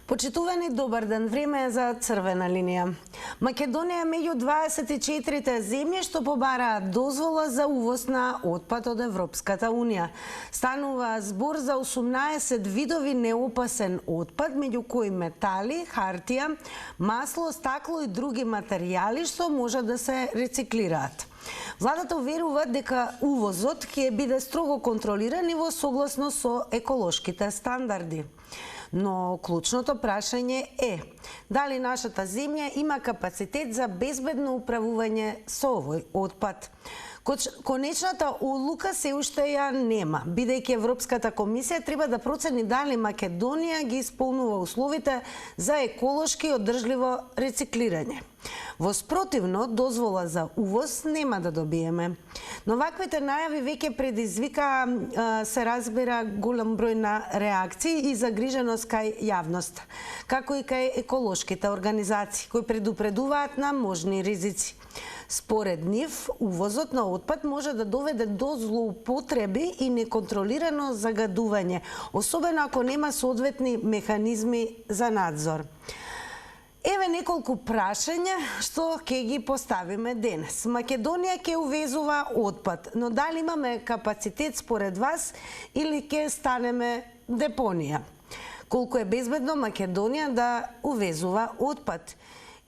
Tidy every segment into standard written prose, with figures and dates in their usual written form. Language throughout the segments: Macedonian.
Почитувани, добар ден. Време е за црвена линија. Македонија е меѓу 24 земји што побараат дозвола за увоз на отпад од Европската Унија. Станува збор за 18 видови неопасен отпад, меѓу кои метали, хартија, масло, стакло и други материјали што може да се рециклираат. Владата уверува дека увозот ќе биде строго контролиран и во согласно со еколошките стандарди. Но клучното прашање е дали нашата земја има капацитет за безбедно управување со овој отпад. Конечната одлука се уште ја нема, бидејќи Европската комисија треба да процени дали Македонија ги исполнува условите за еколошки одржливо рециклирање. Во спротивно, дозвола за увоз нема да добиеме. Но ваквите најави веќе предизвика, се разбира, голем број на реакции и загриженост кај јавност, како и кај еколошките организации, кои предупредуваат на можни ризици. Според нив, увозот на отпад може да доведе до злоупотреби и неконтролирано загадување, особено ако нема соодветни механизми за надзор. Еве неколку прашања што ќе ги поставиме денес. Македонија ќе увезува отпад, но дали имаме капацитет според вас или ќе станеме депонија? Колку е безбедно Македонија да увезува отпад?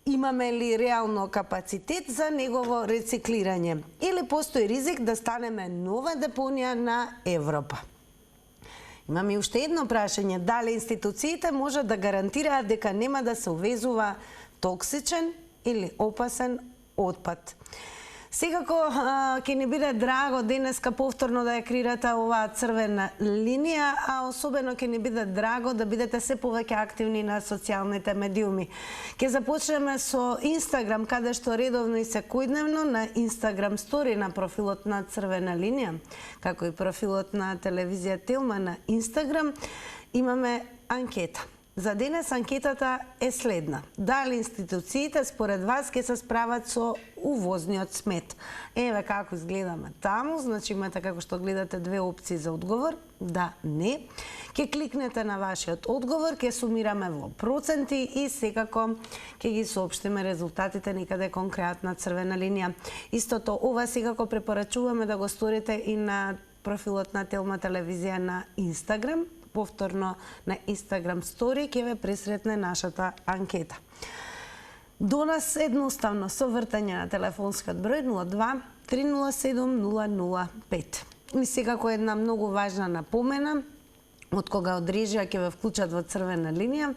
Имаме ли реално капацитет за негово рециклирање? Или постои ризик да станеме нова депонија на Европа? Имаме и уште едно прашање. Дали институциите може да гарантираат дека нема да се увезува токсичен или опасен отпад? Секако ќе ни биде драго денеска повторно да ја креирате оваа црвена линија, а особено ќе ни биде драго да бидете се повеќе активни на социјалните медиуми. Ќе започнеме со Инстаграм, каде што редовно и секојдневно на Инстаграм стори на профилот на Црвена линија, како и профилот на телевизија Телма на Инстаграм, имаме анкета. За денес анкетата е следна. Дали институциите според вас ќе се справат со увозниот смет? Еве како изгледаме таму, значи имате како што гледате две опции за одговор, да, не. Ќе кликнете на вашиот одговор, ќе сумираме во проценти и секако ќе ги соопштиме резултатите никаде конкретна Црвена линија. Истото ова секако препорачуваме да го сторите и на профилот на Телма телевизија на Инстаграм. Повторно на Инстаграм стори ќе ве пресретне нашата анкета. До нас едноставно со вртање на телефонскиот број 02 307 005. И секако една многу важна напомена, од кога од режија ќе ве вклучат во Црвена линија,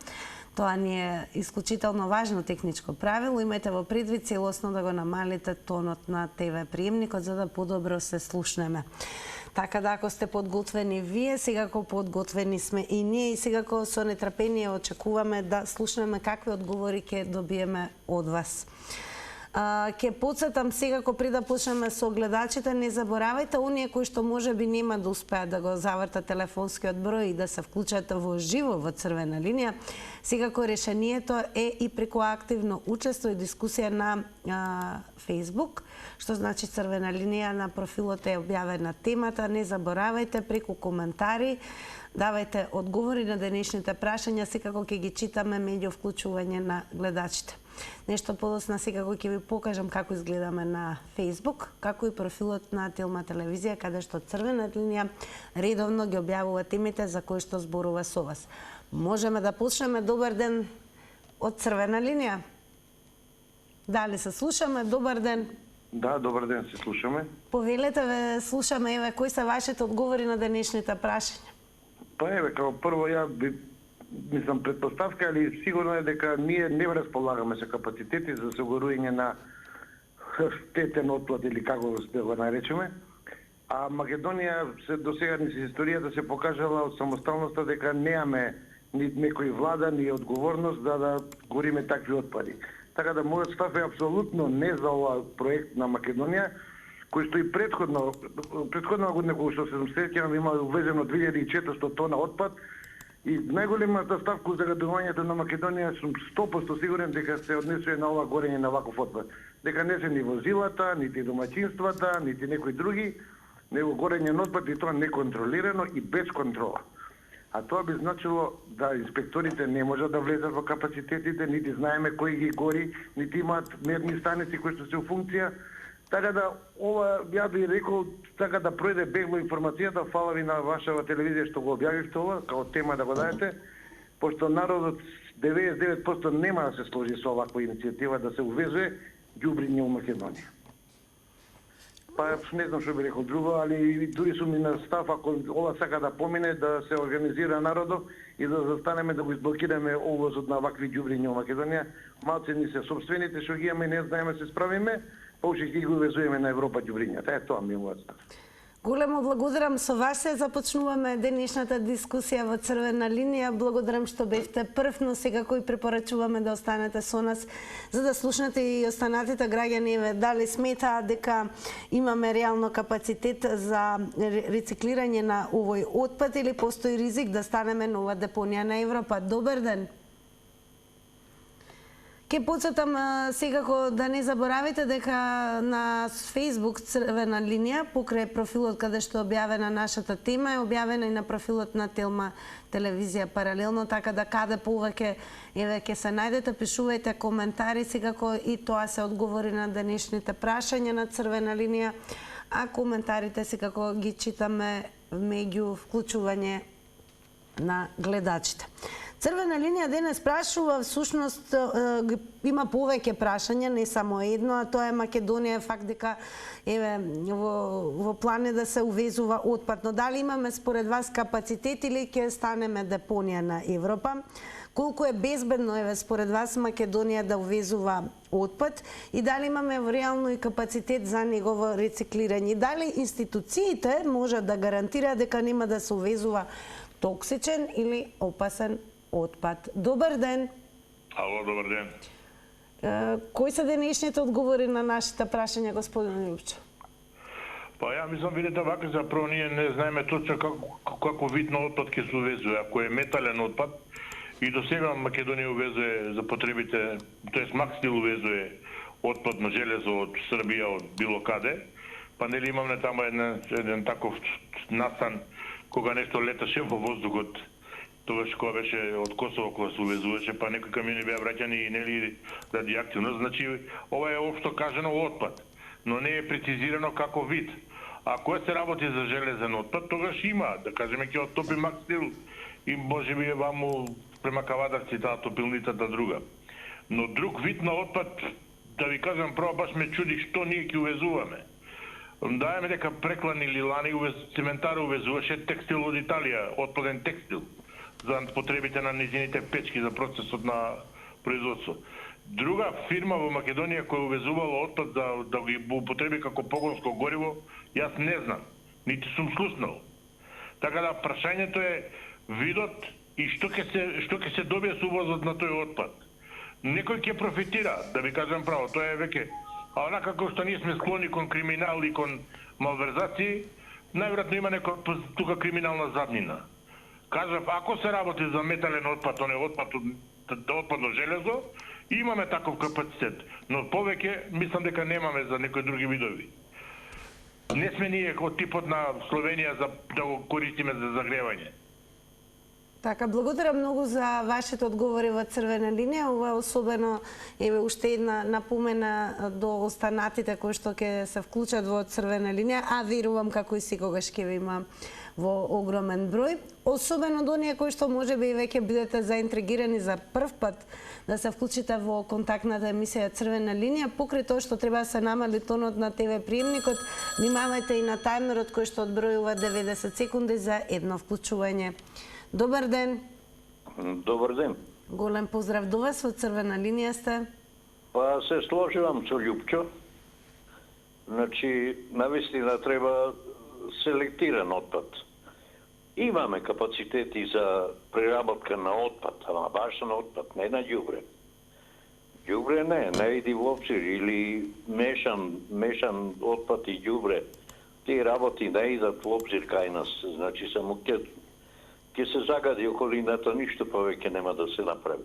тоа ни е исклучително важно техничко правило. Имајте во предвид целосно да го намалите тонот на ТВ приемникот за да подобро се слушнеме. Така да, ако сте подготвени вие, секако подготвени сме и ние и секако со нетрпение очекуваме да слушнеме какви одговори ќе добиеме од вас. Ќе подсетам секако пред да почнеме со гледачите, не заборавајте оние кои што можеби нема да успеат да го завртат телефонскиот број и да се вклучат во живо во Црвена линија. Секако решението е и преку активно учество и дискусија на Facebook, што значи Црвена линија на профилот е објавена темата. Не заборавајте преку коментари, давајте одговори на денешните прашања, секако ќе ги читаме меѓу вклучување на гледачите. Нешто подосна секако ќе ви покажам како изгледаме на Facebook, како и профилот на Телма телевизија, каде што Црвена линија редовно ги објавува темите за кои што зборува со вас. Можеме да почнеме. Добар ден од Црвена линија. Дали се слушаме? Добар ден. Да, добар ден, се слушаме. Повелете ве, слушаме, еве, кои се вашите одговори на денешните прашања? Па еве, како прво ја мислам предпоставка, али сигурно е дека ние не располагаме со капацитети за осигурување на штетен отплат или како да го наречеме. А Македонија до сега ни се историјата се покажала од самосталноста дека немаме ни некој влада, ни одговорност да гориме такви отпади. Така да мојот став е апсолутно не за ова проект на Македонија, кој што и предходна година кога што се сеќавам имало увезено 2400 тона отпад и најголемата ставка за загадувањето на Македонија сум 100% сигурен дека се однесува на ова горење на ваков отпад. Дека не се ни возилата, нити домаќинствата, нити некои други, него горење на отпад и тоа неконтролирано и без контрола. А тоа би значило да инспекторите не можат да влезат во капацитетите, нити знаеме кои ги гори, нити имаат мерни станици кои што се у функција. Така да ова ја би рекол така да пројде бегло информацијата, фала ви на вашава телевизија што го објавивте ова како тема да го дадете, пошто народот 99% нема да се сложи со оваква иницијатива да се увезува ѓубриње у Македонија. Па не знам што би рекол друго, али дури сум и на став, ако ова сака да помине, да се организира народот и да застанеме да го изблокираме увозот на вакви ѓубриња во Македонија. Малце ни се собствените што ги имаме, не знаеме се справиме, па уште ги увезуваме на Европа ѓубрињата. Тоа ми е мојот став. Големо благодарам, со вас се започнуваме денешната дискусија во Црвена линија. Благодарам што бевте прв, но секако и препорачуваме да останете со нас за да слушнете и останатите граѓани дали сметаат дека имаме реално капацитет за рециклирање на овој отпад или постои ризик да станеме нова депонија на Европа. Добар ден. Ке подсетам секако да не заборавите дека на Facebook Црвена линија, покрај профилот каде што е објавена нашата тема, е објавена и на профилот на Телма телевизија паралелно, така да каде повеќе ќе се најдете, пишувајте коментари, секако и тоа се одговори на денешните прашања на Црвена линија, а коментарите секако ги читаме меѓу вклучување на гледачите. Црвена линија денес прашува, всушност има повеќе прашања, не само едно, а тоа е Македонија, факт дека во план е да се увезува отпад. Но дали имаме според вас капацитет или ќе станеме депонија на Европа? Колку е безбедно според вас Македонија да увезува отпад и дали имаме реално и капацитет за негово рециклирање? Дали институциите можат да гарантираат дека нема да се увезува токсичен или опасен отпад? Добар ден. Ало, добар ден. Кои се денешните одговори на нашите прашања, господин Лјупчо? Па ја мислам, видите, вака заправо ние не знаеме точно како вид на отпад ќе се увезува. Ако е метален отпад, и до сега Македонија увезува за потребите, тоест Макстил увезува отпад на железо од Србија, од било каде, па нели имаме таму еден таков настан кога нешто леташе во воздухот, тогаш кога беше од Косово кога се увезуваше, па некои камиони беа враќани и нели радиоактивно. Значи, ова е општо кажано отпад, но не е прецизирано како вид. Ако се работи за железен отпад, тогаш има, да кажеме, ќе оттопи Макстил и можеби е ваму према Кавадарци таа топилницата друга. Но друг вид на отпад, да ви кажам право, баш ме чуди што ние ќе увезуваме. Даеме дека Преклан или Лани цементара увезуваше текстил од Италија, отпаден текстил, за потребите на низините печки за процесот на производство. Друга фирма во Македонија која увезувала отпад да ги употреби како погонско гориво, јас не знам, нити сум слушнал. Така да прашањето е видот и што ќе се добие со увозот на тој отпад. Некој ќе профитира, да ви кажам право, тоа е веќе. А онака како што ние сме склони кон криминал и кон малверзации, најверојатно има некоја тука криминална заднина. Кажав, ако се работи за метален отпад, отпад од железо, имаме таков капацитет, но повеќе мислам дека немаме за некои други видови. Не сме ние од типот на Словенија да го користиме за загревање. Така, благодарам многу за вашите одговори во Црвена линија. Ова особено е уште една напомена до останатите кои што ќе се вклучат во Црвена линија, а верувам како и секогаш ќе ви има во огромен број. Особено до оние кои што можеби и веќе бидете заинтригирани за прв пат да се вклучите во контактната емисија Црвена линија, покрај тоа што треба да се намали тонот на ТВ приемникот, внимавајте и на тајмерот кој што одбројува 90 секунди за едно вклучување. Добар ден. Добар ден. Голем поздрав до вас, во Црвена линија сте. Па се сложувам со Лјупчо. Значи, навистина треба селектиран отпад. Имаме капацитети за преработка на отпад, ама баш на отпад, не на ѓубре. Ѓубре не иди во обзир, или мешан отпад и ѓубре. Тие работи не идат во обзир кај нас, значи само ќе се загади околината, ништо повеќе нема да се направи.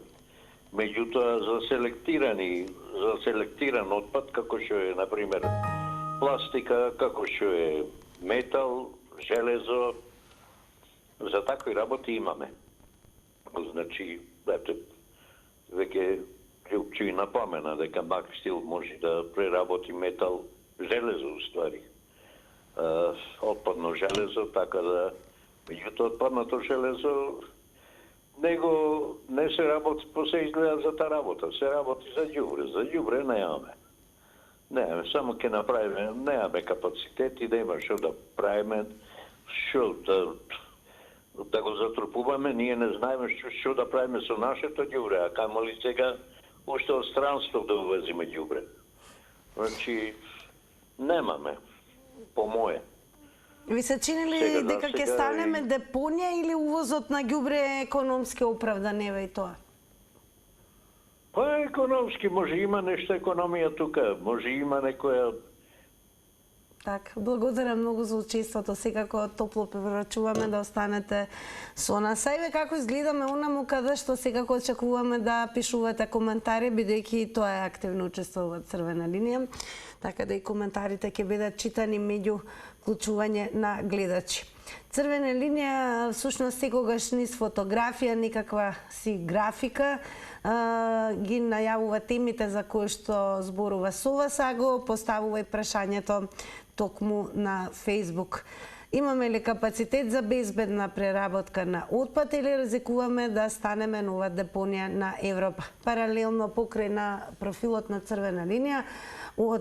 Меѓутоа, за селектиран отпад, како што е, например, пластика, како што е метал, железо, За такви работи имаме. Значи, ете, веќе Љупчи напомена дека Макстил може да преработи метал, железо уствари. Отпадно железо, така да меѓуто отпадното железо него не се работи, се изгледа за та работа, се работи за ѓубре. За ѓубре немаме. Немаме, само ќе направиме, немаме капацитети да има што да правиме, што да го затрупуваме, ние не знаеме што да правиме со нашето ѓубре, а камоли сега уште од странство да увезиме ѓубре. Значи, немаме, по мое. Ви се чини ли дека ќе станеме депонија или увозот на ѓубре е економски оправдан, ева и тоа? Па економски, може има нешто економија тука, може има некоја... Так, благодарам многу за учеството. Секако топло препорачуваме да останете со нас. Еве како изгледаме онаму каде што секако очекуваме да пишувате коментари, бидејќи тоа е активно учество во Црвена линија, така да и коментарите ќе бидат читани меѓу вклучување на гледачи. Црвена линија всушност секогаш низ фотографија, никаква си графика, ги најавува темите за кои што зборува со вас, а го поставува и прашањето токму на Facebook. Имаме ли капацитет за безбедна преработка на отпад или ризикуваме да станеме нова депонија на Европа? Паралелно покрај на профилот на Црвена линија,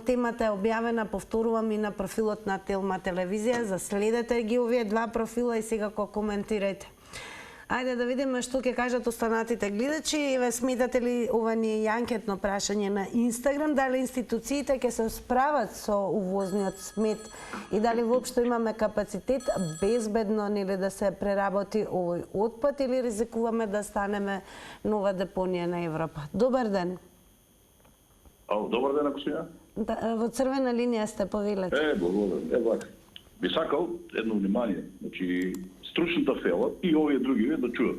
темата е објавена, повторувам, и на профилот на Телма телевизија. Заследете ги овие два профила и секако коментирајте. Ајде да видиме што ќе кажат останатите гледачи. Еве, сметате ли, ова ни е анкетно прашање на Инстаграм, дали институциите ќе се справат со увозниот смет и дали воопшто имаме капацитет безбедно нели да се преработи овој отпад или ризикуваме да станеме нова депонија на Европа? Добар ден. Добар ден, ако сија. Да, во Црвена линија сте, повелете. Благодарам. Ева, би сакал едно внимание. Значи, стручната фела и овие други да чуат.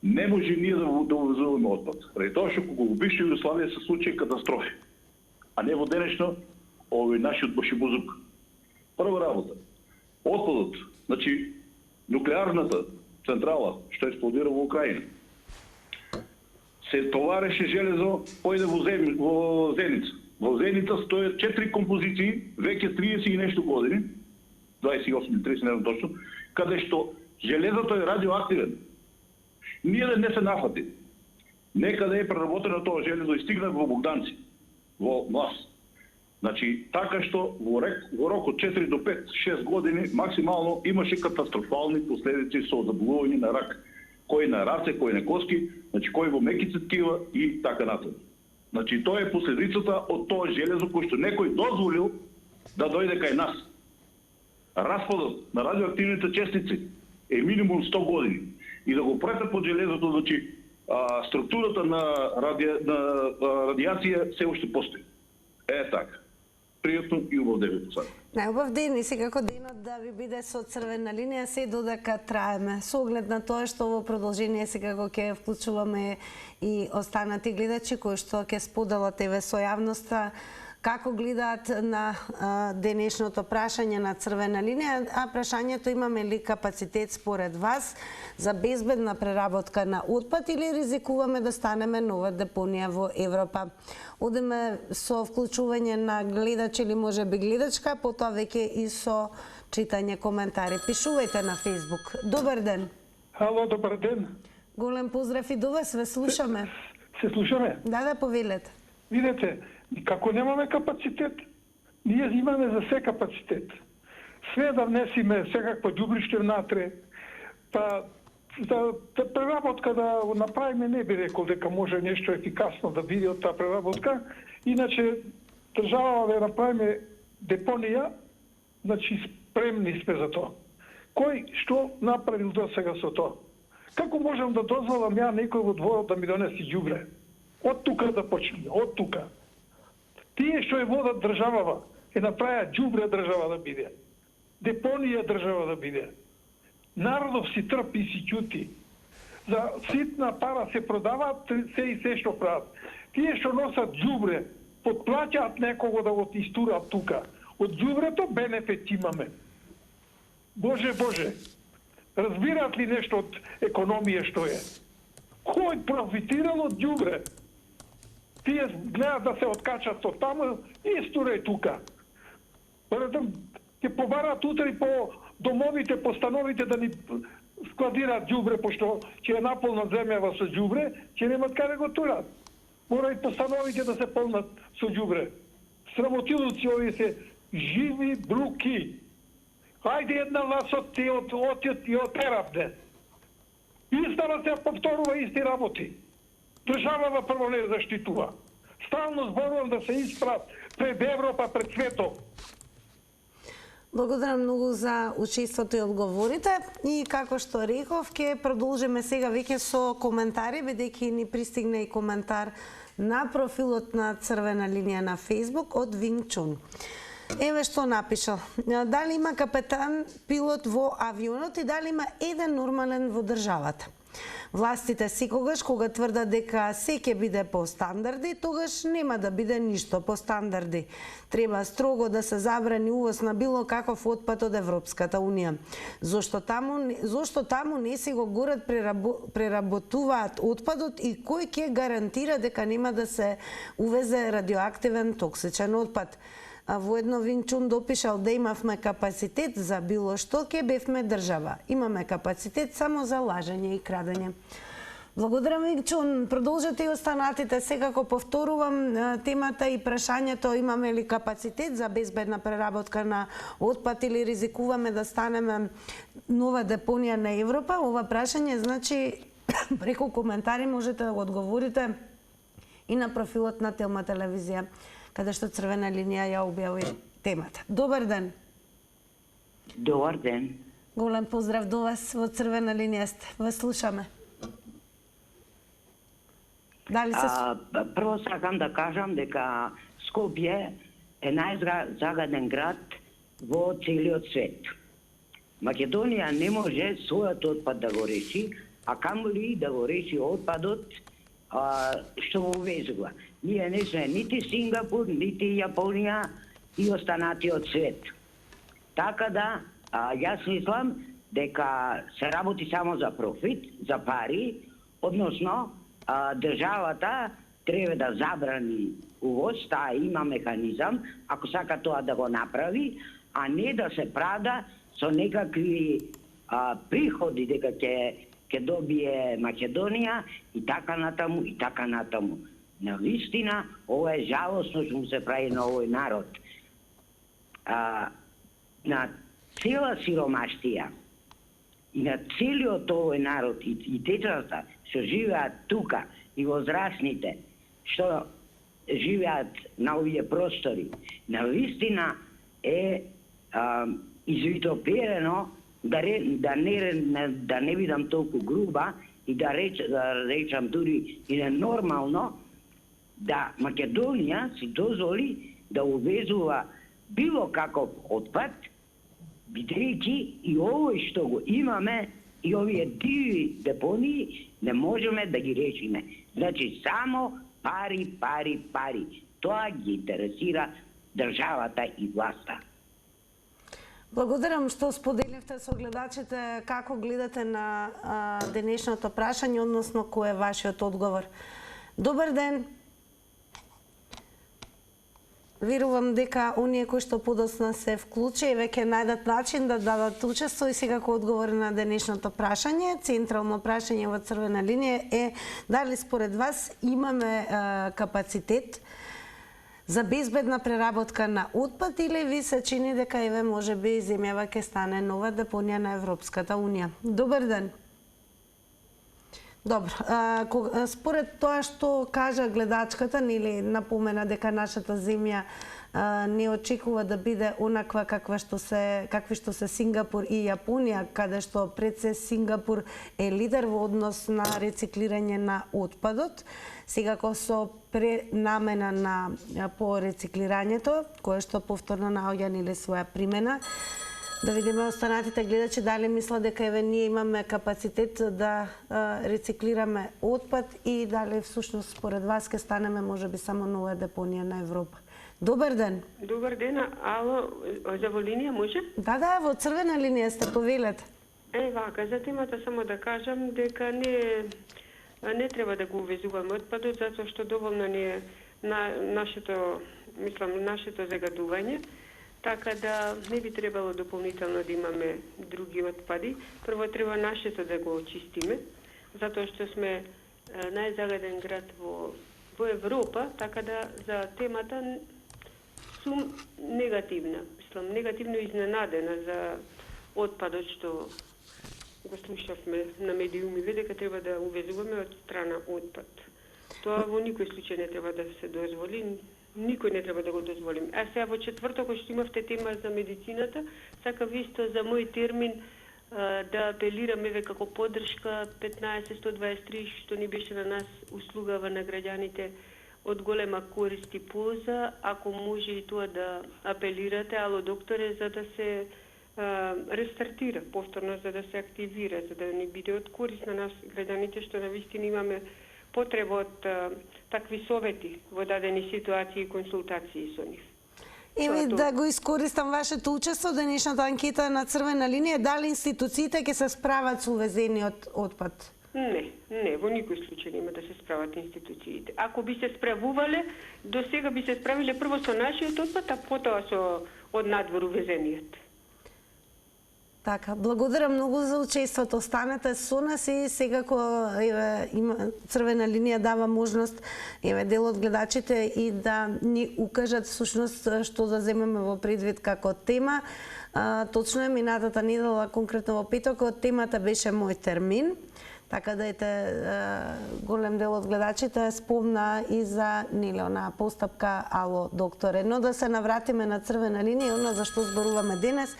Не може ние да увезуваме отпад. Ради тоа што кога во бивша Југославија се случаи катастрофи, а не во денешно овој нашиот башибузук. Прва работа. Отпадот, значи нуклеарната централа што експлодира во Украина, се товареше железо, појде во Зеница. Во Зеница стојат 4 композиции, веќе 30 и нешто години, 28 или 30, не знам точно, каде што железото е радиоактивен. Ние да не се нафати. Некаде е преработено тоа железо и стигна во Богданци, во Млас. Значи, така што во рок од 4 до 5-6 години максимално имаше катастрофални последици со заболување на рак. Кој на раце, кој на коски, значи кој во меките ткива и така натаму. Значи тоа е последицата од тоа железо кој што некој дозволил да дојде кај нас. Распадот на радиоактивните честици е минимум 100 години. И да го претат под железото, значи структурата на радиација се уште постои. Е така. Пријатно и убав ден. Најубав ден и секако денот да ви биде со Црвена линија се додека траеме. Со оглед на тоа што во продолжение секако ќе вклучуваме и останати гледачи кои што ќе споделат еве со јавноста како гледаат на денешното прашање на Црвена линија, а прашањето имаме ли капацитет според вас за безбедна преработка на отпад или ризикуваме да станеме нова депонија во Европа. Одеме со вклучување на гледач или можеби гледачка, потоа веќе и со читање коментари. Пишувајте на Facebook. Добар ден. Ало, добар ден. Голем поздрав и до вас, ве слушаме. Се слушаме? Да, повелете. Видете, како немаме капацитет, ние имаме за се капацитет. Све да внесиме секакво ѓубриште внатре, па за преработка да направиме, не би рекол дека може нешто ефикасно да биде од таа преработка. Иначе држава да направиме депонија, значи спремни сме за тоа. Кој што направил до сега со тоа? Како можам да дозволам ја некој во дворот да ми донеси ѓубре? Од тука да почнеме, од тука. Тие што е водат државава, е направија ѓубре држава да биде. Депонија држава да биде. Народов си трпи и си ќути. За ситна пара се продаваат се и се што прават. Тие што носат ѓубре, подплаќаат некого да го истураат тука. Од ѓубрето бенефит имаме. Боже, Боже. Разбираат ли нешто од економија што е? Кој профитирал од ѓубре? Тие гледаат да се откачат од таму, исто е тука. Ќе побараат утре по домовите, по становите да ни складираат ѓубре, пошто ќе е наполна земјава со ѓубре, ќе немат каде го турат. Мора и по становите да се полнат со ѓубре. Срамотилуци овие се живи бруки. Хајде една ласот ти отиот и отерапне. Истава се повторува исти работи. Државава прво не заштитува. Стално зборувам да се испрат пред Европа, пред светот. Благодарам многу за учеството и одговорите. И како што реков, ќе продолжиме сега веќе со коментари, бидејќи ни пристигна и коментар на профилот на Црвена линија на Facebook од Винг Чун. Еве што напишал. Дали има капетан пилот во авионот и дали има еден нормален во државата? Властите секогаш кога тврдат дека се ќе биде по стандарди, тогаш нема да биде ништо по стандарди. Треба строго да се забрани увоз на било каков отпад од Европската Унија. Зошто таму не си го горат преработуваат отпадот и кој ќе гарантира дека нема да се увезе радиоактивен токсичен отпад? Воедно Винг Чун допишал да имавме капацитет за било што, ќе бевме држава. Имаме капацитет само за лажење и крадење. Благодарам, Винг Чун. Продолжете и останатите. Секако повторувам темата и прашањето: имаме ли капацитет за безбедна преработка на отпад или ризикуваме да станеме нова депонија на Европа? Ова прашање, значи, преку коментари можете да го одговорите и на профилот на Телма телевизија, каде што Црвена линија ја објави темата. Добар ден. Добар ден. Голем поздрав до вас, во Црвена линија сте. Вас слушаме. Дали се... Прво сакам да кажам дека Скопје е најзагаден град во целиот свет. Македонија не може својот отпад да го реши, а камоли да го реши отпадот што го увезува. Ние не сме нити Сингапур, нити Јапонија и останатиот свет. Така да, јас мислам дека се работи само за профит, за пари, односно државата треба да забрани увоз, таа има механизам, ако сака тоа да го направи, а не да се прада со некакви приходи дека ќе добие Македонија и така натаму, и така натаму. На вистина, ова е жалосно што му се прави на овој народ. На цела сиромаштија и на целиот овој народ и децата што живеат тука и возрастните што живеат на овие простори, на вистина е извитоперено, да не бидам толку груба и да речам дури и ненормално, да Македонија си дозволи да увезува било каков отпад, бидејќи и овој што го имаме, и овие диви депонии, не можеме да ги решиме. Значи, само пари, пари, пари. Тоа ги интересира државата и власта. Благодарам што споделивте со гледачите како гледате на денешното прашање, односно кој е вашиот одговор. Добар ден. Верувам дека оние кои што подоцна се вклучи и веќе најдат начин да дадат учество и секако одговор на денешното прашање. Централно прашање во Црвена линија е дали според вас имаме капацитет за безбедна преработка на отпад или ви се чини дека еве можеби земјава ќе стане нова депонија на Европската Унија. Добар ден. Добро, според тоа што кажа гледачката, нели напомена дека нашата земја не очекува да биде онаква какви што се Сингапур и Јапонија, каде што пред се Сингапур е лидер во однос на рециклирање на отпадот, секако со пренамена по рециклирањето, кое што повторно наоѓа нели своја примена. Да видиме останатите гледачи дали мислат дека еве ние имаме капацитет да рециклираме отпад и дали всушност според вас ќе станеме можеби само нова депонија на Европа. Добар ден. Добар ден, ало, за во линија може? Да, во Црвена линија сте, повелете. Вака, за темата само да кажам дека не треба да го увезуваме отпадот, затоа што доволно ни е нашето загадување, така да не би требало дополнително да имаме други отпади. Прво треба нашето да го очистиме, затоа што сме најзагаден град во Европа, така да за темата сум негативна. Негативно изненадена за отпадот што го слушавме на медиумиве дека треба да увезуваме од страна отпад. Тоа во никој случај не треба да се дозволи, никој не треба да го дозволим. А сега во четврток што имавте тема за медицината, сакав исто за мој термин да апелираме како поддршка 15-123 што ни беше на нас услугава на граѓаните од голема корист и полза, ако може и тоа да апелирате, ало докторе, за да се рестартира повторно, за да се активира, за да ни биде од корист на нас граѓаните, што навистина имаме потреба од такви совети во дадени ситуации и консултации со нив. Еви да го искористам вашето учество, денешната анкета на Црвена линија, дали институциите ќе се справат со увезениот отпад? Не, во никој случај нема да се справат институциите. Ако би се справувале, до сега би се справиле прво со нашиот отпад, а потоа со од надвор увезениот. Така, благодарам многу за учеството. Останете со нас и секако има Црвена линија дава можност дел од гледачите и да ни укажат всушност што да земеме во предвид како тема. Точно е минатата недела, конкретно во петокот, темата беше мој термин. Така да голем дел од гледачите спомна и за онаа постапка ало докторе. Но да се навратиме на Црвена линија, она за што зборуваме денес.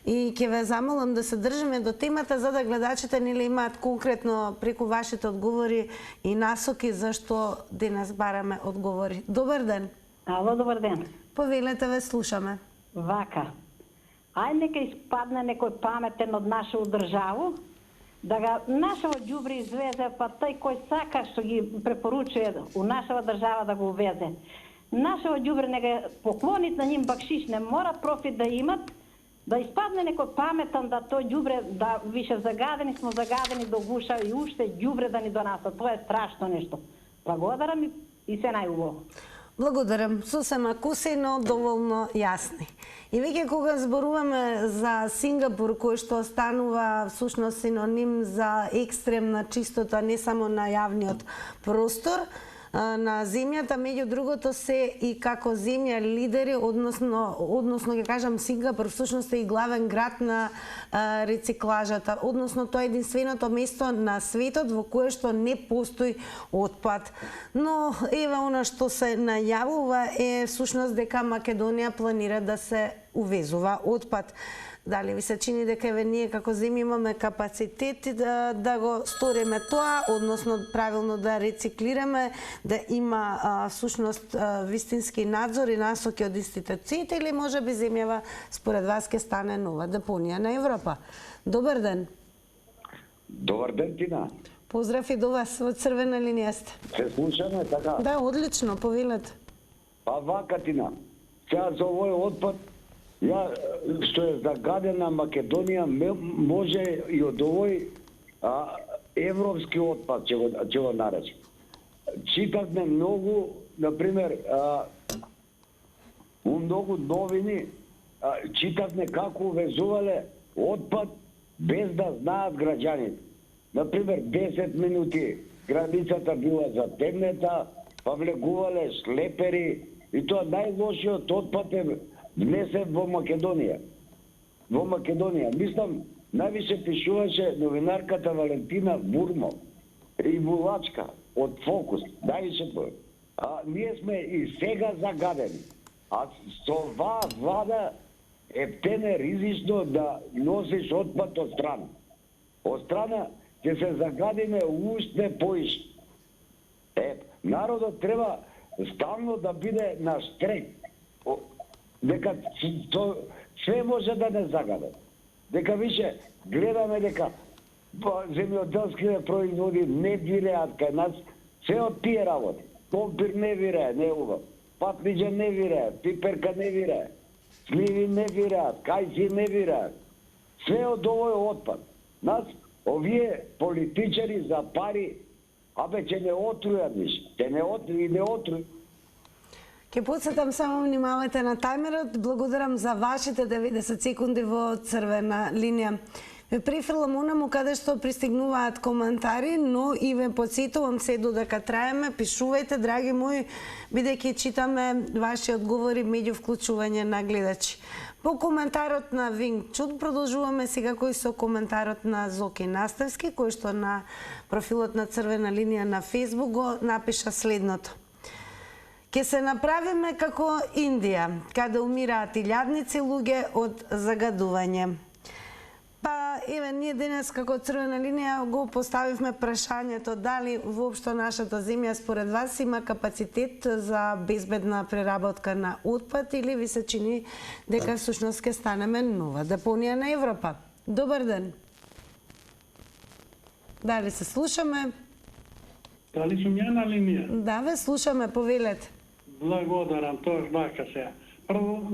И ќе ве замолам да се држиме до темата за да гледачите имаат конкретно преку вашите одговори и насоки за што денес бараме одговори. Добар ден. Ало, добар ден. Повелете, ве слушаме. Вака. Ај нека испадне некој паметен од нашата држава, да ga нашето ѓубре извезе, па тој кој сака што ги препоручува у нашата држава да го увезе. Нашето ѓубре нека поклонит на ним бакшиш, не мора профит да имат, да испадне некој паметен да тој ѓубре, да више загадени до гуша и уште ѓубре да ни донасат. Тоа е страшно нешто. Благодарам и се најубаво. Благодарам. Сосема куси, но доволно јасни. И веќе кога зборуваме за Сингапур, кој што станува всушност синоним за екстремна чистота не само на јавниот простор, на земјата, меѓу другото се и како земја лидери, односно ќе кажам Сингапур всушност е и главен град на рециклажата, односно тоа е единственото место на светот во кое што не постои отпад. Но еве она што се најавува е всушност дека Македонија планира да се увезува отпад. Дали ви се чини дека ние како земја имаме капацитет да го сториме тоа, односно правилно да рециклираме, да има всушност вистински надзор и насоки од институциите, или може би земјава според вас ќе стане нова депонија на Европа? Добар ден. Добар ден, Тина. Поздрав и до вас, од Црвена линија сте. Се слушаме, така? Да, одлично, повелете. Па вака, Тина. Сега за овој отпад, што е загадена Македонија, може и од овој европски отпад, ќе го наречем. Читавме многу, например, у многу новини, читавме како увезувале отпад без да знаат граѓаните. Например, 10 минути границата била затегнета, па влегувале шлепери, и тоа најлошиот отпад е внесен во Македонија. Во Македонија. Мислам, највише пишуваше новинарката Валентина Бурмо, рибулачка од Фокус. Највише тоа. Ние сме и сега загадени. А со оваа влада ептене ризично да носиш отпад од страна. Од страна ќе се загадиме уште поише. Народот треба стално да биде на штрек. Дека све може да не загаде. Дека више гледаме дека земјоделските производи не виреат кај нас, се од тие работи. Компир не вирее, не убав. Патниџа не вирее, пиперка не вирее, сливи не виреат, кајци не виреат. Све од овој отпад. Нас, овие политичари за пари, абе, ќе не отрујат више. Ќе не отруи. Ке подсетам само внимавајте на тајмерот. Благодарам за вашите 90 секунди во црвена линија. Ве префрлам онаму каде што пристигнуваат коментари, но и ве подсетувам се додека траеме, пишувајте, драги мои, бидејќи читаме ваши одговори меѓу вклучување на гледачи. По коментарот на Винг Чуд продолжуваме сега кој со коментарот на Зоки Наставски, кој што на профилот на црвена линија на Facebook го напиша следното. Ке се направиме како Индија, каде умираат илјадници луѓе од загадување. Па, еве, ние денес како црвена линија го поставивме прашањето дали воопшто нашата земја според вас има капацитет за безбедна преработка на отпад или ви се чини дека всушност ќе станеме нова депонија на Европа. Добар ден. Дали се слушаме? Дали сум ја на линија? Да, ве слушаме, повелете. Благодарам, тоа вака сега. Прво,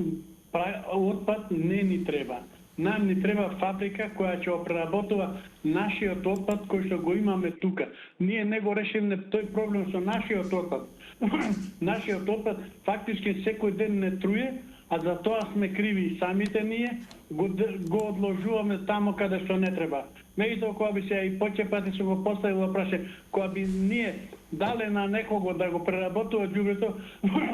отпад не ни треба. Нам ни треба фабрика која ќе преработува нашиот отпад кој што го имаме тука. Ние не го решивме тој проблем со нашиот отпад. Нашиот отпад фактички секој ден не труе, а за тоа сме криви самите ние, го одложуваме тамо каде што не треба. Меѓутоа, кога би се и повеќе пати се го поставило прашање, кога би ние дале на некого да го преработува ѓубрето,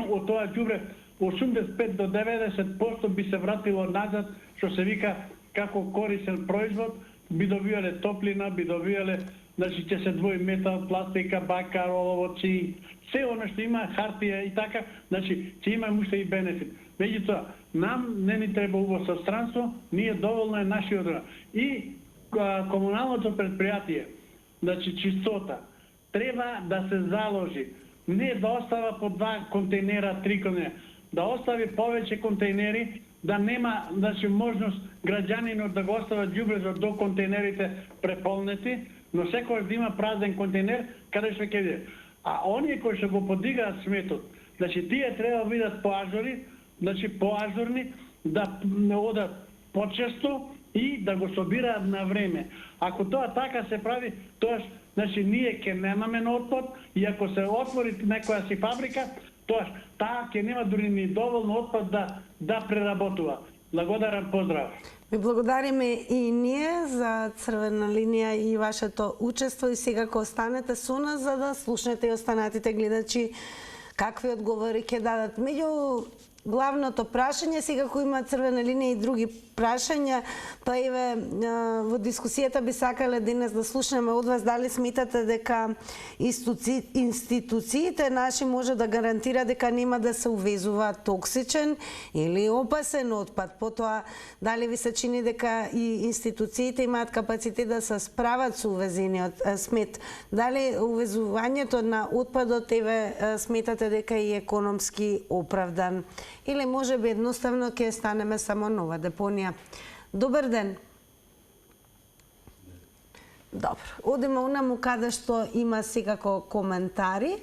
од тоа ѓубре 85 до 90% би се вратило назад, што се вика како корисен производ, би добивале топлина, би добивале, значи ќе се двои метал, пластика, бакар, олово, цинк, се оно што има хартија и така, значи ќе има уште и бенефит. Меѓутоа, нам не ни треба увоз со странство, ние доволно е нашиот род. И комуналното предпријатие, значи чистота, треба да се заложи, не да остава по 2 контейнера, 3 контейнера, да остави повеќе контейнери, да нема, значи, можност граѓанинот да го остават ѓубрето до контейнерите преполнети, но секој да има празен контейнер каде што ќе биде. А оние кои што го подигаат сметот, значи тие треба да бидат поажори, значи поажурни, да не одат почесто и да го собираат на време. Ако тоа така се прави, тоа значи ние ќе немаме на отпад и ако се отвори некоја си фабрика, тоа таа ќе нема дури ни доволно отпад да преработува. Благодарам, поздрав. Ви благодариме и ние за црвена линија и вашето учество и сега кога останете со нас за да слушнете и останатите гледачи какви одговори ќе дадат. Меѓу главното прашање, сега кој има црвена линија и други прашања, па еве во дискусијата би сакале денес да слушнеме од вас дали сметате дека институциите наши може да гарантира дека нема да се увезува токсичен или опасен отпад. Потоа, дали ви се чини дека и институциите имаат капацитет да се справат со увезениот смет? Дали увезувањето на отпадот еве сметате дека е економски оправдан? Или може би едноставно ќе станеме само нова депонија. Добар ден. Добро. Одиме онаму каде што има секако коментари.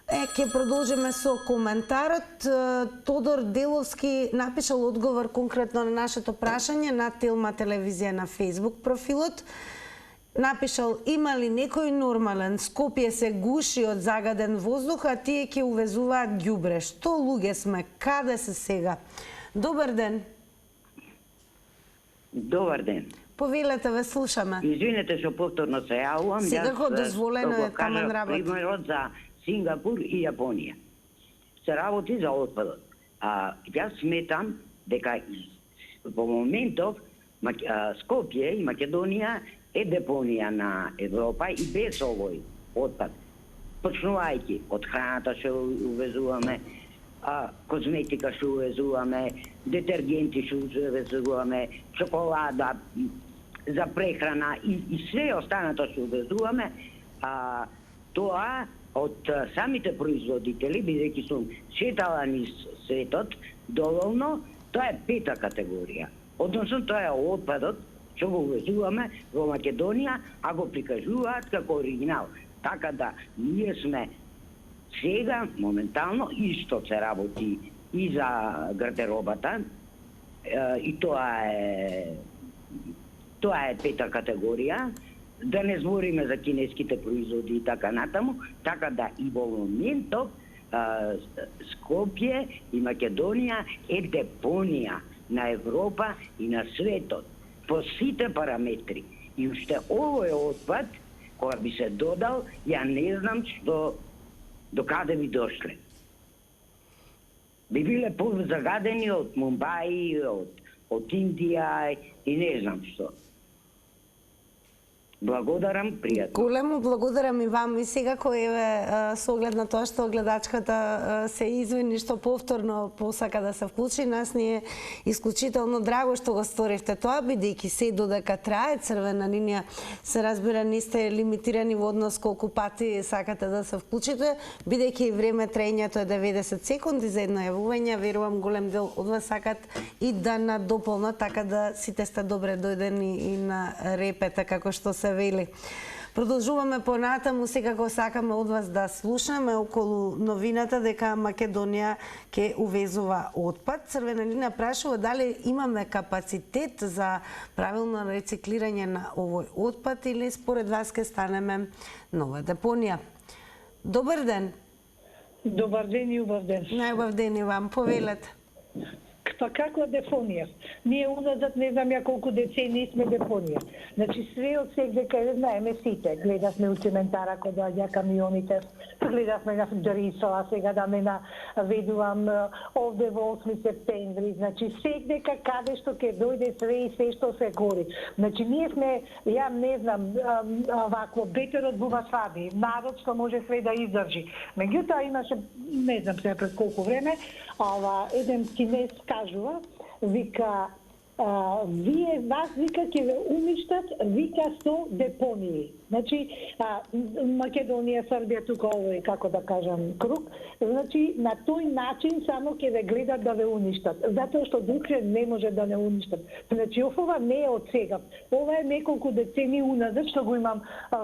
Ќе продолжиме со коментарот. Тодор Деловски напишал одговор конкретно на нашето прашање на Телма телевизија на Facebook профилот. Напишал, има ли некој нормален? Скопје се гуши од загаден воздух, а тие ќе увезуваат ѓубре. Што луѓе сме? Каде се сега? Добар ден. Добар ден. Повелете, ве слушаме. Извинете што повторно се јавувам. Секако дозволено е тамен работа. Примерот за Сингапур и Јапонија. Се работи за отпадот. Јас сметам дека во моментов Скопје и Македонија е депонија на Европа и без овој отпад. Почнувајќи од храната што увезуваме, козметика што увезуваме, детергенти што увезуваме, чоколада за прехрана и све останато што увезуваме, тоа од самите производители, бидејќи сум шетала низ светот, доволно, тоа е 5-та категорија. Односно, тоа е отпадот што го увезуваме во Македонија, а го прикажуваат како оригинал. Така да, ние сме сега, моментално, исто се работи и за гардеробата, и тоа е Тоа е пета категорија. Да не збориме за кинеските производи и така натаму, така да и во моментов Скопје и Македонија е депонија на Европа и на светот по сите параметри. И уште овој отпад, кога би се додал, ја не знам што до каде би дошле. Би биле позагадени од Мумбаи, од Индија и не знам што. Благодарам, пријатно. Големо благодарам и вам. И секако еве со оглед на тоа што гледачката се извини што повторно посака да се вклучи, нас ни е исклучително драго што го сторивте тоа, бидејќи се додека трае црвена линија, се разбира не сте лимитирани во однос колку пати сакате да се вклучите, бидејќи време траењето е 90 секунди за едно јавување, верувам голем дел од вас сакат и да надополнат, така да сите сте добре дојдени и на репета како што се вели. Продолжуваме понатаму, секако сакаме од вас да слушаме околу новината дека Македонија ќе увезува отпад. Црвена линија прашува дали имаме капацитет за правилно рециклирање на овој отпад или според вас ќе станеме нова депонија. Добар ден. Добар ден и убав ден. Најубав ден и вам, повелете. Па каква депонија? Ние уназад не знам ја колку децении сме депонија. Значи све од секдека знаеме сите. Гледавме у цементара кога доаѓа камионите, гледавме на Дрисова, сега да ме наведувам овде во 8 септември. Значи секдека каде што ќе дојде све и се што се гори. Значи ние сме, ја не знам, вако бетер од буба сваби, народ што може све да издржи. Меѓутоа имаше, не знам се пред колку време, еден кинез кажува, вика, вие вас вика ќе ве уништат, вика со депонии. Значи Македонија, Србија тука овој како да кажам круг, значи на тој начин само ќе ве гледат да ве уништат, затоа што другаде не може да не уништат. Значи ова не е од сега. Ова е неколку децении уназад што го имам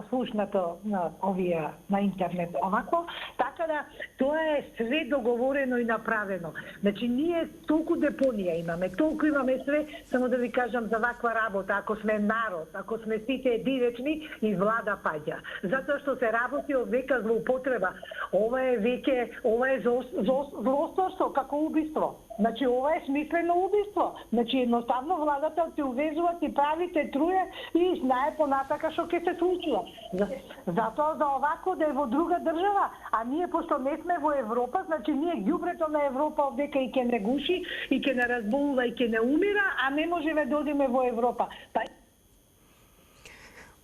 слушнато на овие на интернет. Овако, така да тоа е све договорено и направено. Значи ние толку депонија имаме, толку имаме све, само да ви кажам за ваква работа, ако сме народ, ако сме сите единечни и влада паѓа. Затоа што се работи од века злоупотреба. Ова е веќе, ова е злосторство како убиство. Значи ова е смислено убиство. Значи едноставно владата те увезува, ти прави, те труе и знае понатака што ќе се случува. Затоа за овако да е во друга држава, а ние пошто не сме во Европа, значи ние ѓубрето на Европа овдека и ќе не гуши, и ќе не разболува, и ќе не умира, а не можеме да одиме во Европа.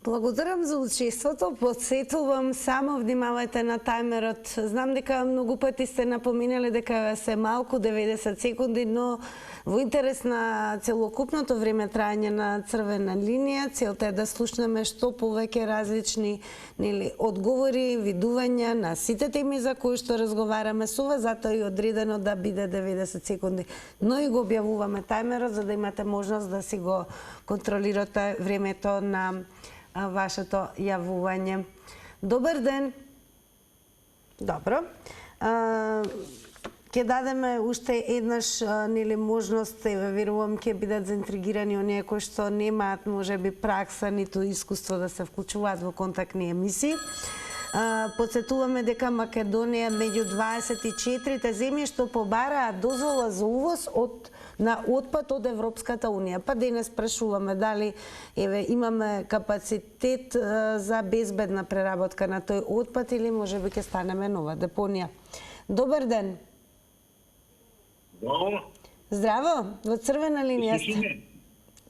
Благодарам за учеството. Подсетувам, само внимавајте на тајмерот. Знам дека многу пати сте напоминали дека се малку 90 секунди, но во интерес на целокупното време траење на црвена линија, целта е да слушнеме што повеќе различни одговори, видувања на сите теми за кои што разговараме со вас, затоа и одредено да биде 90 секунди. Но и го објавуваме тајмерот за да имате можност да си го контролирате времето на вашето јавување. Добар ден. Добро. Ќе дадеме уште еднаш можност, верувам ќе бидат заинтригирани оние кои што немаат можеби пракса ниту искуство да се вклучуваат во контактни емисии. Подсетуваме дека Македонија меѓу 24 земји што побараат дозвола за увоз на отпад од Европската Унија. Па денес прашуваме дали имаме капацитет за безбедна преработка на тој отпад или можеби ќе станеме нова депонија. Добар ден. Здраво. Здраво, во црвена линија сте.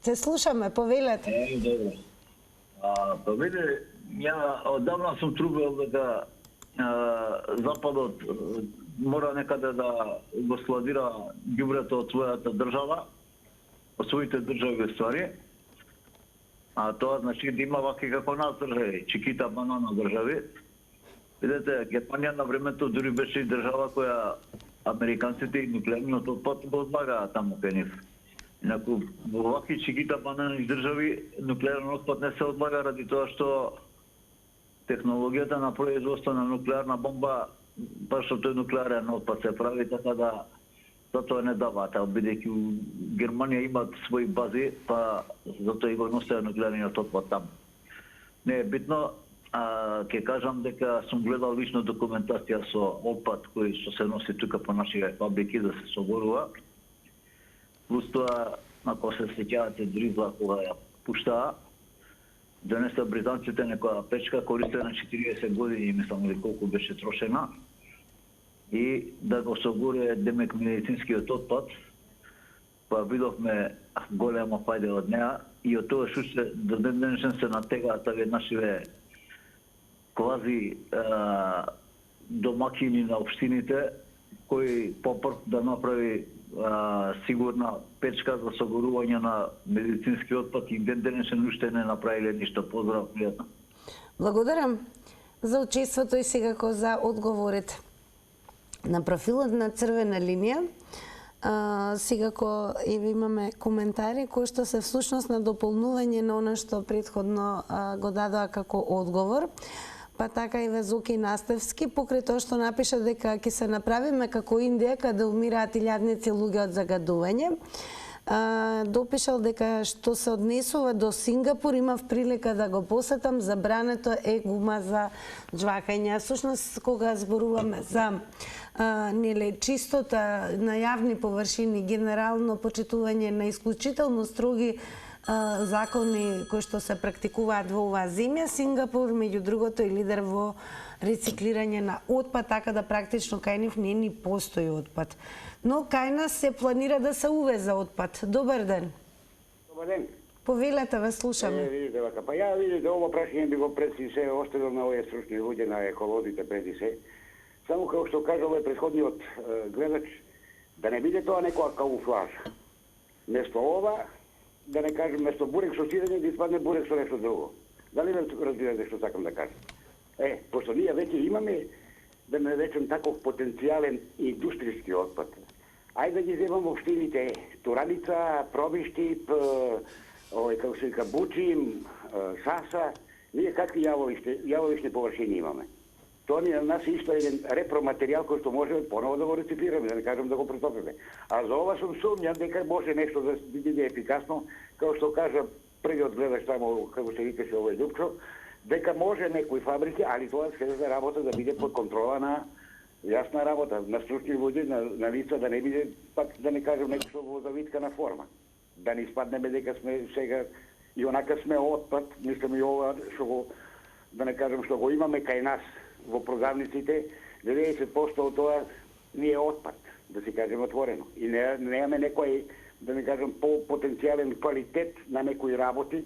Се слушаме, повелете. Добро. Па виде, ја одавна сум трубел дека Западот мора некаде да го складира ѓубрето од својата држава, од своите држави ствари. А тоа значи да има ваки како нас држави, чикита банана држави. Видете, Германија на времето дури беше и држава која американците и нуклеарниот отпад го одлагаат таму кај нив. Инаку во ваки чикита банани држави нуклеарниот отпад не се одлага ради тоа што технологијата на производство на нуклеарна бомба, баш што тој нуклеарен отпад се прави, така да затоа не даваат, бидејќи у Германија имаат своји бази, па затоа и го носеа нуклеарниот отпад там. Не е битно, ќе кажам дека сум гледал лично документација со отпад кој што се носи тука по нашите фабрики да се соборува. Плюс тоа, ако се сеќавате Дризла кога ја пуштаа, донеса британците некоја печка користена 40 години, мислам или колку беше трошена, и да го согоре демек медицинскиот отпад, па видовме голема фајда од неа и од тоа што до ден денешен се натегаат овие нашиве квази домакини на општините кои попрв да направи сигурна печка за согорување на медицински отпад и ден денешен уште не направиле ништо. Поздрав, пријатно. Благодарам за учеството и секако за одговорите. На профилот на Црвена линија секако имаме коментари кои што се всушност на дополнување на она што претходно го дадоа како одговор. Па така и Везоки Настевски, покрај тоа што напиша дека ќе се направиме како Индија, каде умираат илјадници луѓе од загадување. Допишал дека што се однесува до Сингапур, имав прилика да го посетам, забрането е гума за џвакање. Всушност, кога зборуваме за чистота на јавни површини, генерално почитување на исклучително строги закони кои што се практикуваат во оваа земја, Сингапур, меѓу другото, е лидер во рециклирање на отпад, така да практично кај нив не ни постои отпад. Но кај нас се планира да се увезе отпад. Добар ден. Добар ден. Повелете, ве слушаме. Видите вака, па ја видите, ово прашање би го преди се оставил на овие стручни луѓе, на еколозите преди се. Само како што кажа овој претходниот гледач, да не биде тоа некоја камуфлажа. Место ова, да не кажем, место бурек со сирење, да испадне бурек со нешто друго. Дали ме разбирате што сакам да кажам? Пошто ние веќе имаме, да не речем таков потенцијален индустријски отпад. Ајде да ги земам општините Тураница, Пробиштип, како се вика Бучим, Саса, ние какви јаволишни површини имаме. Тоа ни на нас исто еден репроматеријал кој што може поново да го рециклираме, да не кажем да го претопиме. А за ова сум сумњан дека може нешто да биде ефикасно, како што кажа првиот гледач тамо, како се викаше овој Љупчо, дека може некои фабрики, али тоа следната работа да биде под контрола на јасна работа, на стручни луѓе, на лица, да не биде, пак да не кажем некој во завиткана форма. Да не испаднеме дека сме сега и онака сме отпад, мислам и ова што го, да не кажем што го имаме кај нас во продавниците, 90% од тоа не е отпад, да си кажем отворено. И немаме некој, да не кажем, по-потенцијален квалитет на некои работи,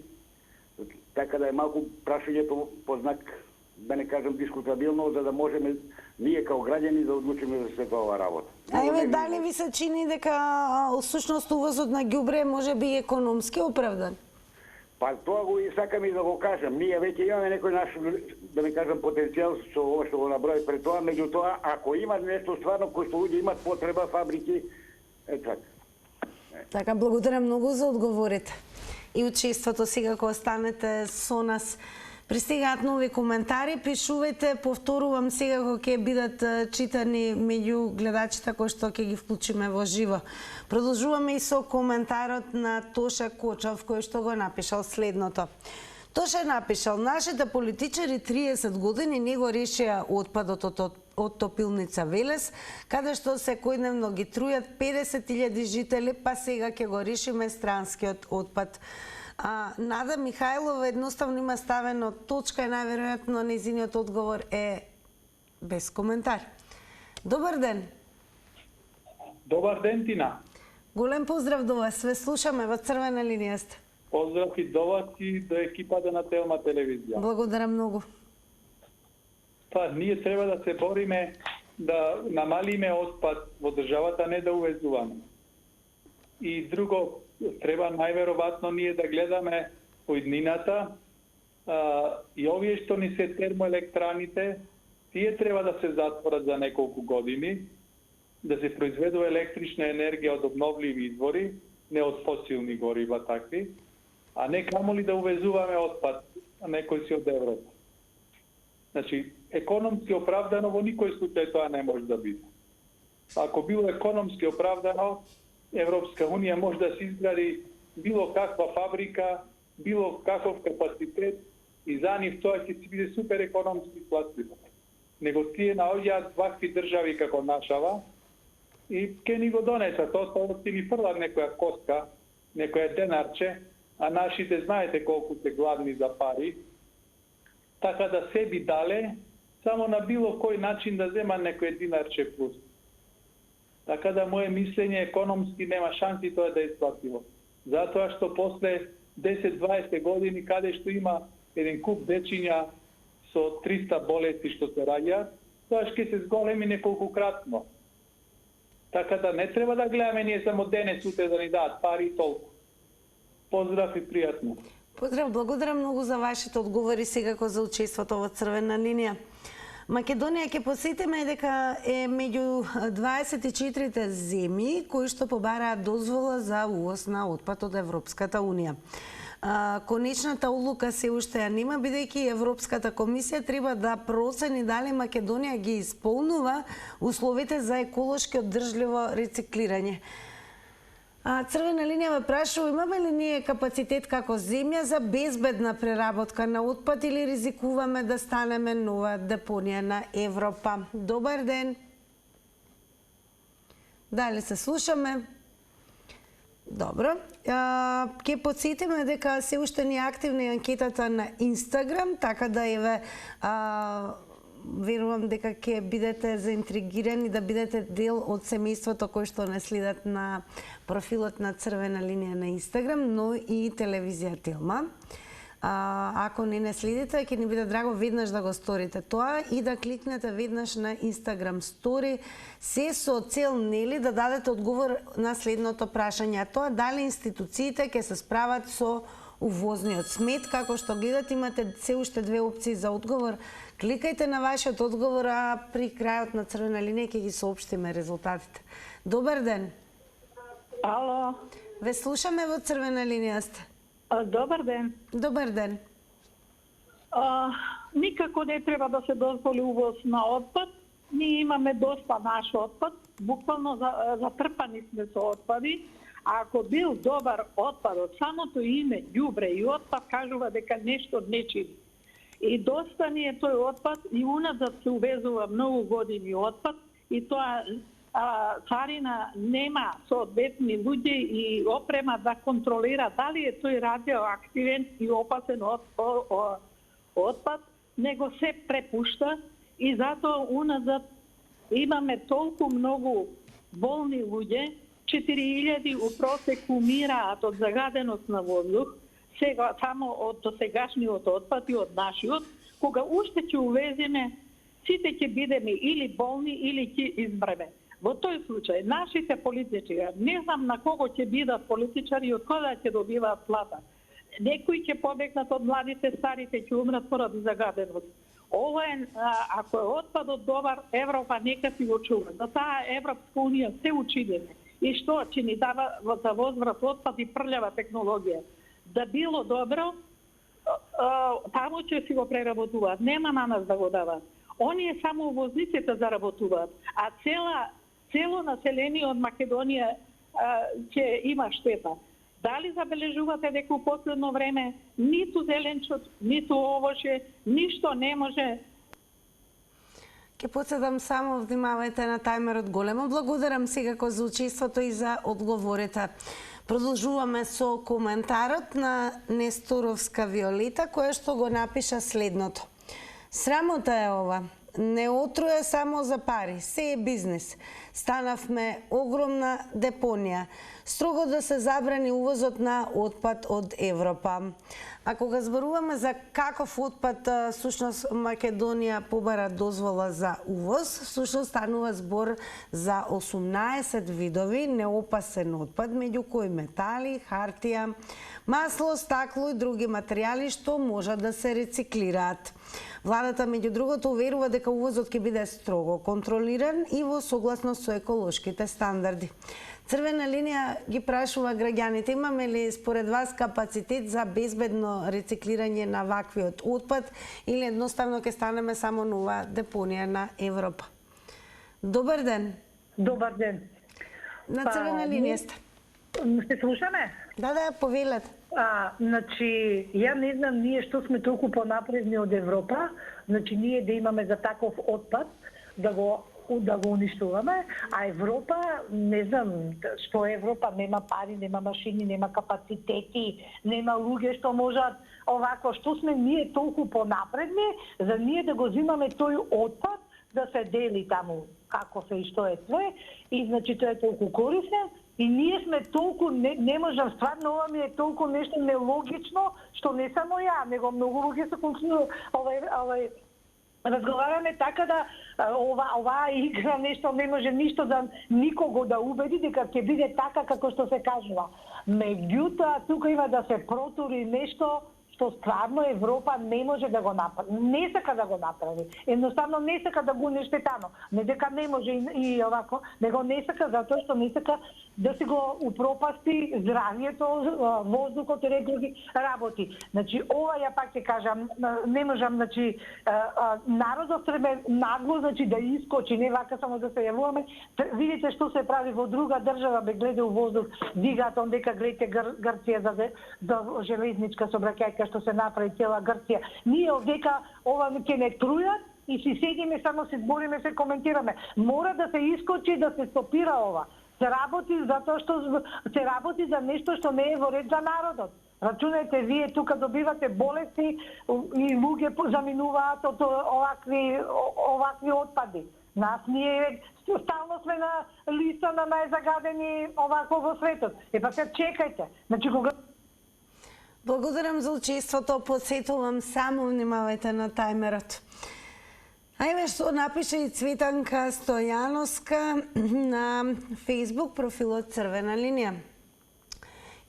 така да е малку прашањето по знак, да не кажем, дискутабилно, за да можеме ние као граѓани да одлучиме за сета ова работа. Ајме, дали ви се чини дека всушност увозот на ѓубре може би економски оправдан? Па тоа го и сакам и да го кажам. Ние веќе имаме некој наш, да не кажам, потенцијал со ова што го наброи пред тоа, меѓутоа, ако има нешто стварно кој што луѓе имат потреба, фабрики, така. Така, благодарам многу за одговорите. И учеството сега кога останете со нас. Пристигаат нови коментари, пишувајте, повторувам сега кога ќе бидат читани меѓу гледачите кои што ќе ги вклучиме во живо. Продолжуваме и со коментарот на Тоша Кочов кој што го напишал следното. Тоша напишал: нашите политичари 30 години не го решија отпадот од топилница Велес, каде што секојдневно ги трујат 50.000 жители, па сега ќе го решиме странскиот отпад. Нада Михајлова едноставно има ставено точка и најверојатно незиниот одговор е без коментар. Добар ден. Добар ден, Тина. Голем поздрав до вас. Ве слушаме во Црвена линија сте. Поздрав и до вас и до екипата на Телма телевизија. Благодарам многу. Па, ние треба да се бориме да намалиме отпад во државата, не да увезуваме. И друго, треба најверојатно ние да гледаме по иднината и овие што ни се термоелектраните, тие треба да се затворат за неколку години, да се произведува електрична енергија од обновливи извори, не од фосилни горива такви, а не камоли да увезуваме отпад, а некој си од Европа. Значи, економски оправдано во никој случај тоа не може да биде. ако било економски оправдано, Европска унија може да се изгради било каква фабрика, било каков капацитет и за нив тоа ќе си биде супер економски платливо. Него тие наоѓаат вакви држави како нашава и ќе ни го донесат, тоа ќе ни фрлат некоја коска, некоја денарче, а нашите знаете колку се гладни за пари, така да се би дале, само на било кој начин да зема некој динарче плюс. Така да моje мислење економски нема шанси тоа да е исплатливо. Затоа што после 10-20 години каде што има еден куп дечиња со 300 болести што се раѓаат, тоа ќе се зголеми неколкократно. Така да не треба да гледаме ние само денес утре да ни дадат пари и толку. Поздрав и пријатно. Поздрав, благодарам многу за вашите одговори секако за учеството во Црвена линија. Македонија ќе посетиме дека е меѓу 24 земји кои што побараат дозвола за увоз на отпад од Европската унија. Конечната одлука се уште ја нема, бидејќи Европската комисија треба да процени дали Македонија ги исполнува условите за еколошки одржливо рециклирање. Црвена линија ве прашува, имаме ли ние капацитет како земја за безбедна преработка на отпад или ризикуваме да станеме нова депонија на Европа? Добар ден. Дали се слушаме? Добро. Ќе потсетиме дека се уште не е активна анкетата на Инстаграм, така да еве верувам дека ќе бидете заинтригирани да бидете дел од семејството кој што не следат на профилот на Црвена линија на Инстаграм, но и телевизија Телма. Ако не следите, ќе ни биде драго веднаш да го сторите тоа и да кликнете веднаш на Инстаграм стори, се со цел нели да дадете одговор на следното прашање, тоа дали институциите ќе се справат со увозниот смет. Како што гледате, имате се уште две опции за одговор. Кликајте на вашиот одговор, а при крајот на Црвена линија ќе ги соопштиме резултатите. Добар ден. Ало. Ве слушаме во Црвена линија сте. Добар ден. Добар ден. Никако не треба да се дозволи увоз на отпад. Ние имаме доста наш отпад, буквално затрпани сме со отпади. А ако бил добар отпад, од самото име, ѓубре и отпад, кажува дека нешто не чини. И доста ни е тој отпад и уназад се увезува многу години отпад и тоа царина нема соодветни луѓе и опрема да контролира дали е тој радиоактивен и опасен отпад, него се препушта и затоа уназад имаме толку многу болни луѓе, 4000 у просек умираат од загаденост на воздух, сега само од досегашниот отпад и од нашиот, кога уште ќе увеземе, сите ќе бидеме или болни или ќе измреме. Во тој случај, нашите политичари, не знам на кого ќе бидат политичари и од кода ќе добиваат плата. Некои ќе побегнат од младите, старите ќе умрат поради загаденост. Ова е, ако е отпадот добар, Европа нека си го чува. За таа Европска унија се учидеме. И што ќе ни дава за возврат отпад и прљава технологија. Да било добро, таму ќе си го преработуваат. Нема на нас да го дават. Оние само увозниците заработуваат, а цело население од Македонија ќе има штета. Дали забележувате дека у последно време ниту зеленчук, ниту овоше, ништо не може. Ке подседам само, внимавајте на тајмерот. Големо благодарам секако за учеството и за одговорите. Продолжуваме со коментарот на Несторовска Виолета, која што го напиша следното. Срамота е ова. Не отруе само за пари, се е бизнес. Станавме огромна депонија. Строго да се забрани увозот на отпад од Европа. А кога зборуваме за каков отпад всушност Македонија побара дозвола за увоз, всушност станува збор за 18 видови неопасен отпад, меѓу кои метали, хартија, масло, стакло и други материјали што можат да се рециклираат. Владата, меѓу другото, уверува дека увозот ќе биде строго контролиран и во согласност со еколошките стандарди. Црвена линија ги прашува граѓаните, имаме ли според вас капацитет за безбедно рециклирање на ваквиот отпад или едноставно ќе станеме само нова депонија на Европа? Добар ден. Добар ден. На црвена линија сте. Се слушаме? Да, повелете. Значи, ја не знам ние што сме толку понапредни од Европа, значи ние да имаме за таков отпад, да го уништуваме, а Европа, не знам, што Европа нема пари, нема машини, нема капацитети, нема луѓе што можат овако, што сме ние толку понапредни, за ние да го взимаме тој отпад, да се дели таму како се и што е све, и значи тоа е толку корисно, и ние сме толку, не можам, стварно ова ми е толку нешто нелогично, што не само ја, него многу луѓе се разговараме така да оваа игра нешто не може ништо за никого да убеди дека ќе биде така како што се кажува. Меѓутоа тука има да се протури нешто што стварно Европа не може да го направи. Не сака да го направи. Едноставно не сака да го уништи тано. Не дека не може и овако, него не сака затоа што не сака да се го упропасти здравието, воздухот и рекоги работи. Значи ова ја пак ќе кажам, не можам, значи народот треба нагло, значи да искочи, не вака само да се јавуваме. Видите што се прави во друга држава, бе гледа у воздух, дигаат дека гледате Грција за железничка сообраќајка што се направи цела Грција. Ние овдека ова ќе не трујат и си седиме, само се збориме, се коментираме. Мора да се искочи, да се стопира ова. Се работи затоа што се работи за нешто што не е во ред за народот. Рачунајте, вие тука добивате болести и луѓе заминуваат од овакви отпади. Нас ние стално сме на листа на најзагадени овако во светот. Па се чекајте. Значи кога Благодарам за учеството, подсетувам само внимавајте на тајмерот. Ајде што напише и Цветанка Стојановска на Facebook профилот Црвена линија.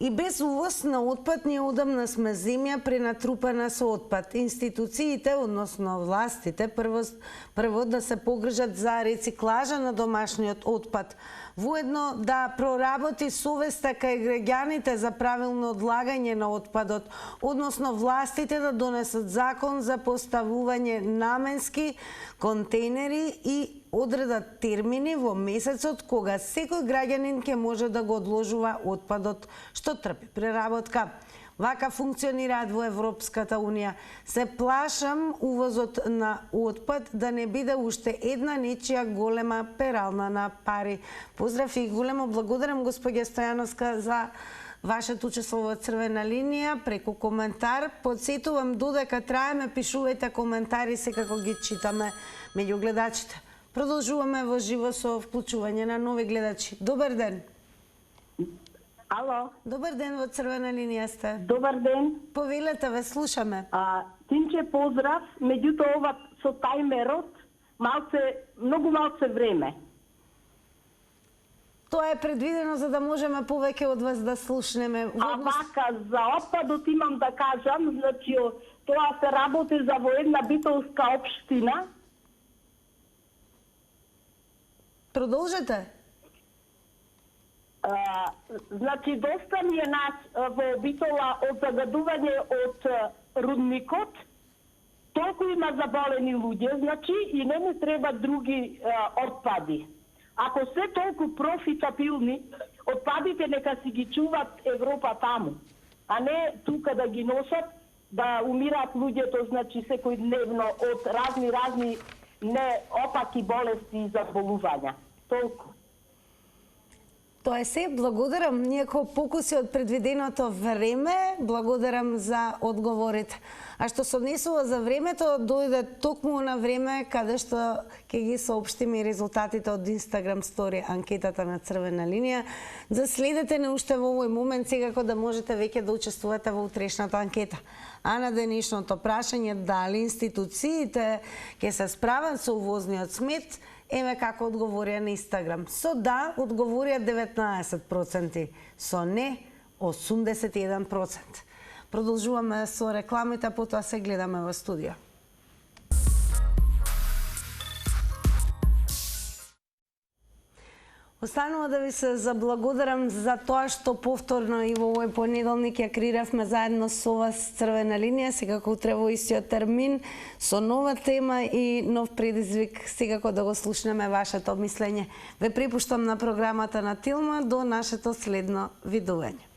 И без увоз на отпад ние одамна сме земја пренатрупана со отпад. Институциите, односно властите, прво да се погрижат за рециклажа на домашниот отпад, воедно да проработи совеста кај граѓаните за правилно одлагање на отпадот, односно властите да донесат закон за поставување наменски контейнери и одредат термини во месецот кога секој граѓанин ќе може да го одложува отпадот што трпи преработка. Вака функционираат во Европската Унија. Се плашам увозот на отпад да не биде уште една нечија голема перална на пари. Поздрав и големо благодарам госпоѓа Стојановска за вашето учество во Црвена линија преку коментар. Подсетувам додека траеме, пишувајте коментари, секако ги читаме меѓу гледачите. Продолжуваме во живо со вклучување на нови гледачи. Добар ден. Ало. Добар ден, во Црвена линија сте. Добар ден. Повелете, ве слушаме. Тинче поздрав, меѓутоа ова со тајмерот многу малце време. Тоа е предвидено за да можеме повеќе од вас да слушнеме. Вака, за отпадот имам да кажам, значи тоа се работи за во една битолска општина. Продолжете. Значи, доста ми е нас во Битола од загадување од рудникот. Толку има заболени луѓе, значи, и не ми треба други отпади. Ако се толку профитабилни, отпадите нека си ги чуват Европа таму, а не тука да ги носат, да умираат луѓето, значи, секој дневно од разни неопаки болести и заболувања. Толку. Тоа е се, благодарам. Некој покуси од предвиденото време, благодарам за одговорите. А што се однесува за времето, дојде токму на време каде што ќе ги соопштиме и резултатите од Instagram Story анкетата на Црвена линија. За следете не уште во овој момент, секако да можете веќе да учествувате во утрешната анкета. А на денешното прашање дали институциите ќе се справат со увозниот смет, еве како одговорија на Инстаграм. Со да одговорија 19%, со не 81%. Продолжуваме со рекламите, потоа се гледаме во студио. Останува да ви се заблагодарам за тоа што повторно и во овој понеделник ја креиравме заедно со вас Црвена линија, секако утре во истиот термин, со нова тема и нов предизвик, секако да го слушнеме вашето мислење. Ве припуштам на програмата на Тилма до нашето следно видување.